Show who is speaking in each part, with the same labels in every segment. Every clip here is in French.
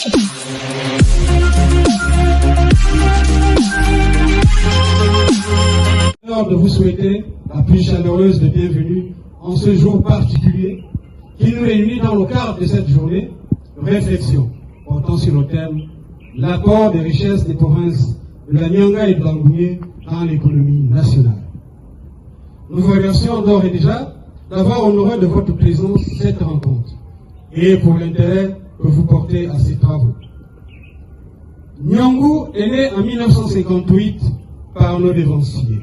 Speaker 1: De vous souhaiter la plus chaleureuse de bienvenue en ce jour particulier qui nous réunit dans le cadre de cette journée de réflexion portant sur le thème l'apport des richesses des provinces de la Nyanga et de l'Angounié dans l'économie nationale. Nous vous remercions d'ores et déjà d'avoir honoré de votre présence cette rencontre et pour l'intérêt que vous portez à ces travaux. Nyangou est né en 1958 par nos devanciers.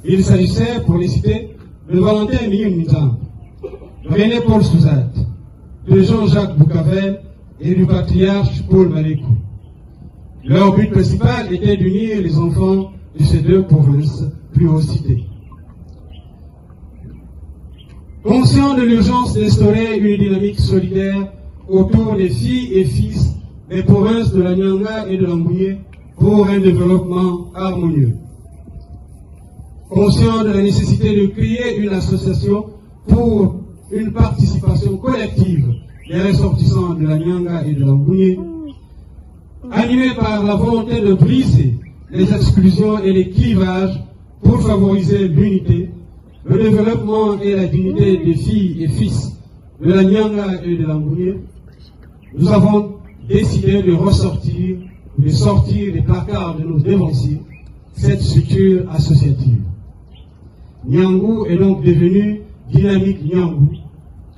Speaker 1: Il s'agissait, pour les citer, de Valentin Miyun-Nizam, de René-Paul Souzat, de Jean-Jacques Boucavel et du patriarche Paul Malékou. Leur but principal était d'unir les enfants de ces deux provinces plus haut citées. Conscient de l'urgence d'instaurer une dynamique solidaire autour des filles et fils des provinces de la Nyanga et de l'Angounié pour un développement harmonieux. Conscient de la nécessité de créer une association pour une participation collective des ressortissants de la Nyanga et de l'Angounié, animé par la volonté de briser les exclusions et les clivages pour favoriser l'unité, le développement et la dignité des filles et fils de la Nyanga et de l'Angounié, nous avons décidé de sortir des placards de nos devanciers cette structure associative. Nyangou est donc devenue dynamique Nyangou,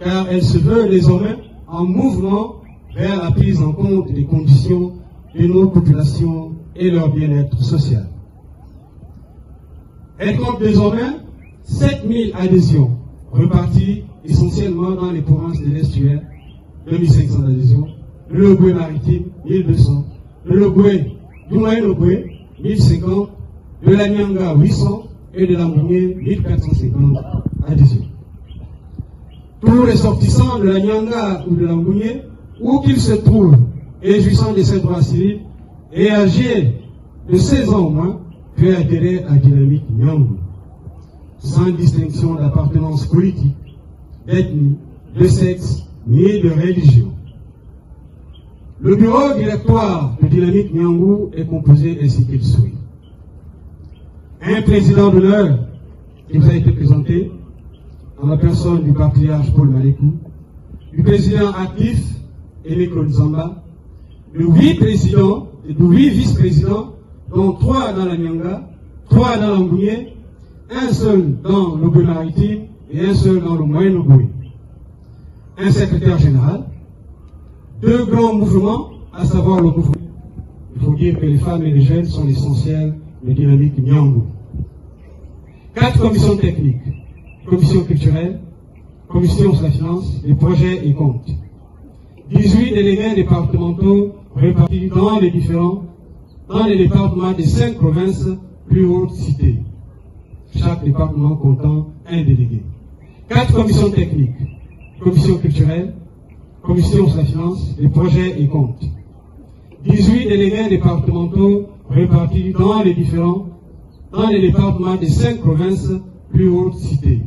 Speaker 1: car elle se veut désormais en mouvement vers la prise en compte des conditions de nos populations et leur bien-être social. Elle compte désormais 7000 adhésions, reparties essentiellement dans les provinces de l'estuaire, 2500 adhésions, le Logoué maritime, 1200, le Logoué, du Moyen-Logoué, 1050, de la Nyanga, 800, et de l'Angounié, 1450 adhésions. Tous les sortissants de la Nyanga ou de l'Angounié, où qu'ils se trouvent, et jouissant de ses droits civils, et âgés de 16 ans au moins, peuvent adhérer à Dynamique Nyangou, sans distinction d'appartenance politique, d'ethnie, de sexe, ni de religion. Le bureau directoire de Dynamique Nyangou est composé ainsi qu'il suit. Un président d'honneur qui vous a été présenté en la personne du patriarche Paul Malékou, du président actif Aimé Claude Zamba, de 8 présidents et de 8 vice-présidents, dont 3 dans la Nyanga, 3 dans l'Angounié, un seul dans le Logoué maritime et un seul dans le Moyen-Logoué. Un secrétaire général, 2 grands mouvements, à savoir le mouvement. Il faut dire que les femmes et les jeunes sont l'essentiel de Dynamique Nyangou. 4 commissions techniques, commission culturelle, commission sur la finance, les projets et comptes. 18 délégués départementaux répartis dans les départements des 5 provinces plus hautes citées. Chaque département comptant un délégué. 4 commissions techniques, commission culturelle, commission sur la finance, les projets et comptes. 18 délégués départementaux répartis dans les départements des 5 provinces plus hautes citées.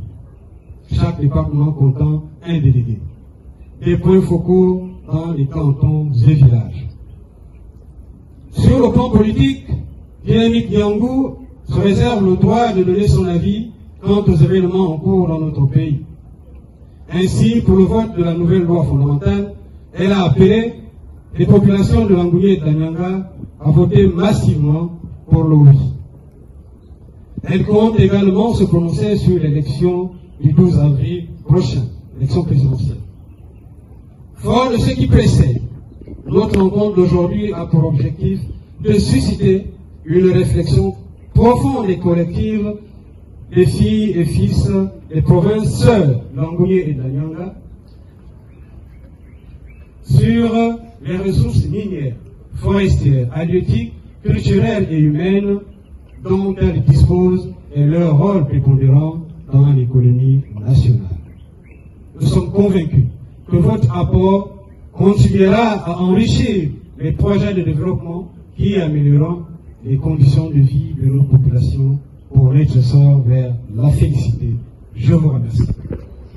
Speaker 1: Chaque département comptant un délégué. Des points focaux dans les cantons et villages. Sur le plan politique, Dynamique Nyangou se réserve le droit de donner son avis quant aux événements en cours dans notre pays. Ainsi, pour le vote de la nouvelle loi fondamentale, elle a appelé les populations de l'Angounié et de la Nyanga à voter massivement pour le oui. Elle compte également se prononcer sur l'élection du 12 avril prochain, l'élection présidentielle. Fort de ce qui précède, notre rencontre d'aujourd'hui a pour objectif de susciter une réflexion profonde et collective des filles et fils des provinces sœurs de l'Angounié et de la Nyanga sur les ressources minières, forestières, halieutiques, culturelles et humaines dont elles disposent et leur rôle prépondérant dans l'économie nationale. Nous sommes convaincus que votre apport contribuera à enrichir les projets de développement qui amélioreront les conditions de vie de nos populations pour notre sort vers la félicité. Je vous remercie.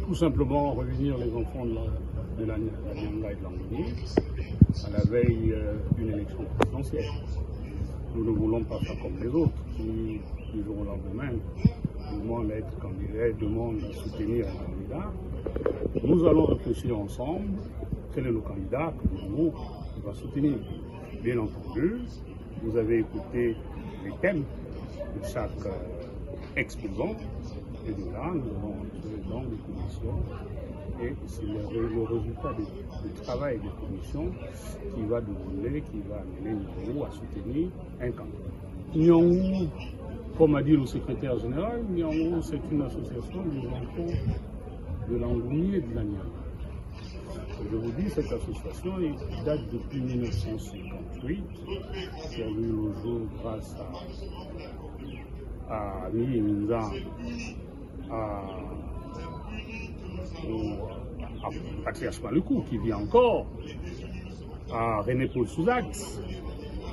Speaker 2: Tout simplement réunir les enfants de la Nyanga et de l'Angounié à la veille d'une élection présidentielle. Nous ne voulons pas faire comme les autres qui, du jour au lendemain, demandent à être candidats, demandent à soutenir un candidat. Nous allons réfléchir ensemble quel est le candidat que nous va soutenir. Bien entendu, vous avez écouté les thèmes de chaque exposant, et de là, nous allons entrer dans les commissions, et c'est le résultat du travail des commissions qui va amener Nyangou à soutenir un candidat. Nyangou, comme a dit le secrétaire général, Nyangou, c'est une association des enfants de l'Angouni et de la Nyanga. Je vous dis, cette association date depuis 1958, qui a vu le jour grâce à Mili Minza, à Patrice Maluku, qui vit encore, à René-Paul Souzat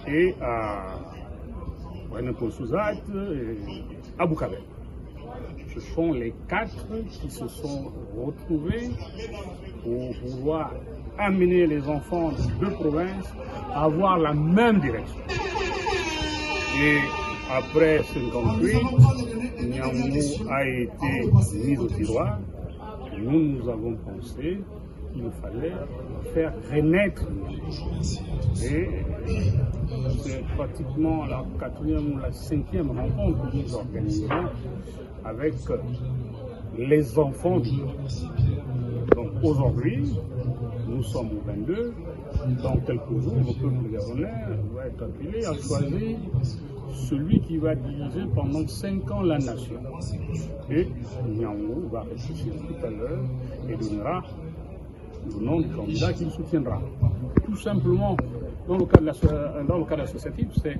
Speaker 2: et à René-Paul Souzat et à Boukabel. Ce sont les quatre qui se sont retrouvés pour pouvoir amener les enfants de deux provinces à avoir la même direction. Et après 1958, Nyangou a été mis au tiroir. Nous avons pensé qu'il fallait faire renaître Nyangou. Et c'est pratiquement la 4e ou la 5e rencontre que nous organisons avec les enfants du peuple. Donc aujourd'hui, nous sommes au 22, dans quelques jours, le peuple gabonais va être appelé à choisir celui qui va diriger pendant 5 ans la nation. Et Nyangou va réfléchir tout à l'heure et donnera le nom du candidat qu'il soutiendra. Tout simplement, dans le cadre associatif, c'est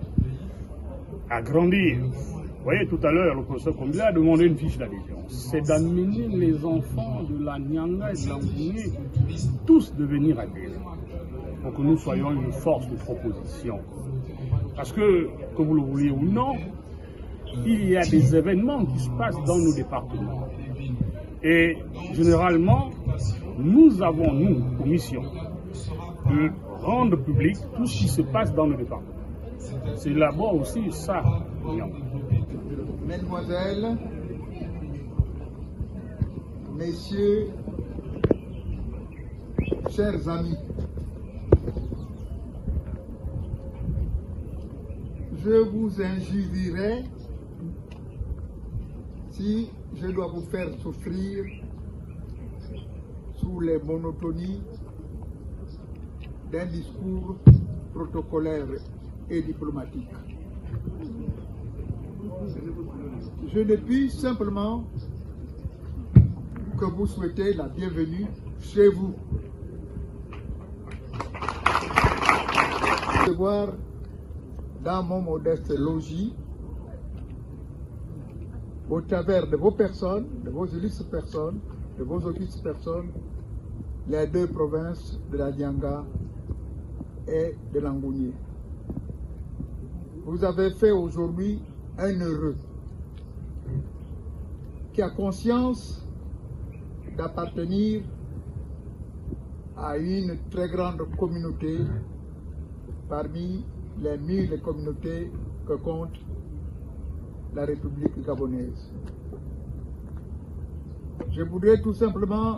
Speaker 2: agrandir. Vous voyez, tout à l'heure, le professeur Kombila a demandé une fiche d'adhésion. C'est d'amener les enfants de la Nyanga et de l'Angouni tous devenir adhérents, pour que nous soyons une force de proposition. Parce que vous le vouliez ou non, il y a des événements qui se passent dans nos départements. Et généralement, nous avons, nous, pour mission, de rendre public tout ce qui se passe dans nos départements. C'est là-bas aussi ça.
Speaker 3: Mesdemoiselles, Messieurs, chers amis, je vous injurierai si je dois vous faire souffrir sous les monotonies d'un discours protocolaire et diplomatique. Je ne puis simplement que vous souhaiter la bienvenue chez vous. De voir dans mon modeste logis, au travers de vos personnes, de vos illustres personnes, de vos augustes personnes, les deux provinces de la Nyanga et de l'Angouni. Vous avez fait aujourd'hui un heureux qui a conscience d'appartenir à une très grande communauté parmi les 1000 communautés que compte la République gabonaise. Je voudrais tout simplement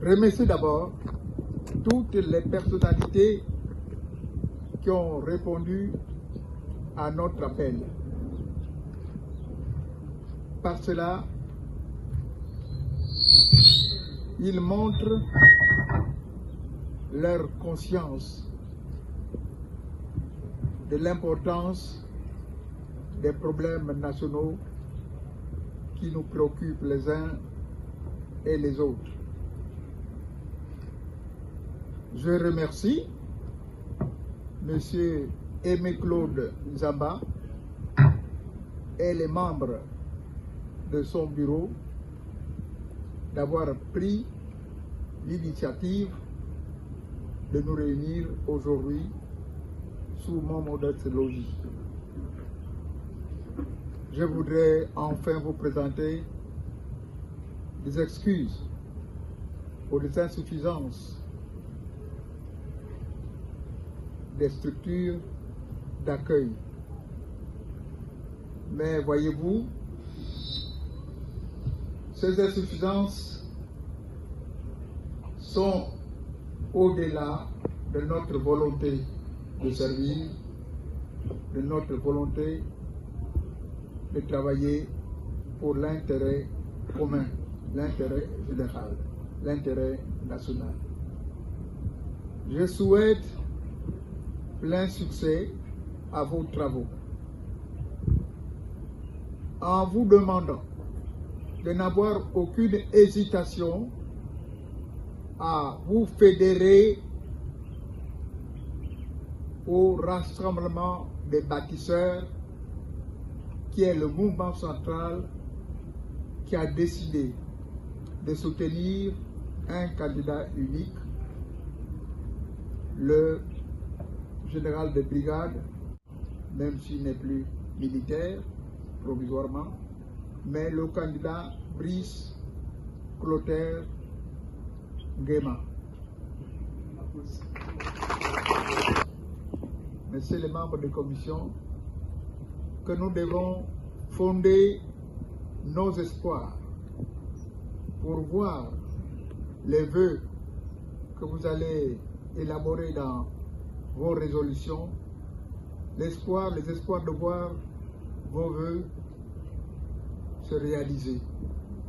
Speaker 3: remercier d'abord toutes les personnalités qui ont répondu à notre appel. Par cela, ils montrent leur conscience de l'importance des problèmes nationaux qui nous préoccupent les uns et les autres. Je remercie M. Aimé-Claude Nzamba et les membres de son bureau d'avoir pris l'initiative de nous réunir aujourd'hui sous mon modeste logis. Je voudrais enfin vous présenter des excuses pour les insuffisances des structures d'accueil. Mais voyez-vous, ces insuffisances sont au-delà de notre volonté de servir, de notre volonté de travailler pour l'intérêt commun, l'intérêt général, l'intérêt national. Je souhaite plein succès à vos travaux. En vous demandant de n'avoir aucune hésitation à vous fédérer au rassemblement des bâtisseurs, qui est le mouvement central qui a décidé de soutenir un candidat unique, le général de brigade, même s'il n'est plus militaire, provisoirement, mais le candidat Brice Clotaire Nguema. Messieurs les membres de commission, que nous devons fonder nos espoirs pour voir les vœux que vous allez élaborer dans vos résolutions, les espoirs de voir vos vœux se réaliser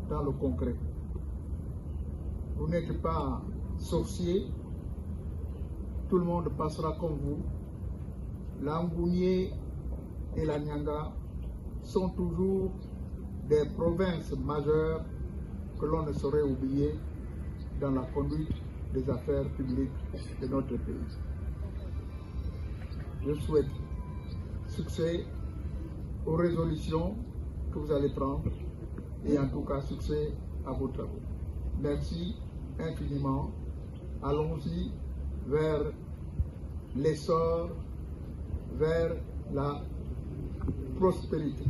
Speaker 3: dans le concret. Vous n'êtes pas sorciers, tout le monde passera comme vous. La Ngounié et la Nyanga sont toujours des provinces majeures que l'on ne saurait oublier dans la conduite des affaires publiques de notre pays. Je souhaite succès aux résolutions que vous allez prendre et en tout cas succès à vos travaux. Merci infiniment. Allons-y vers l'essor, vers la prospérité.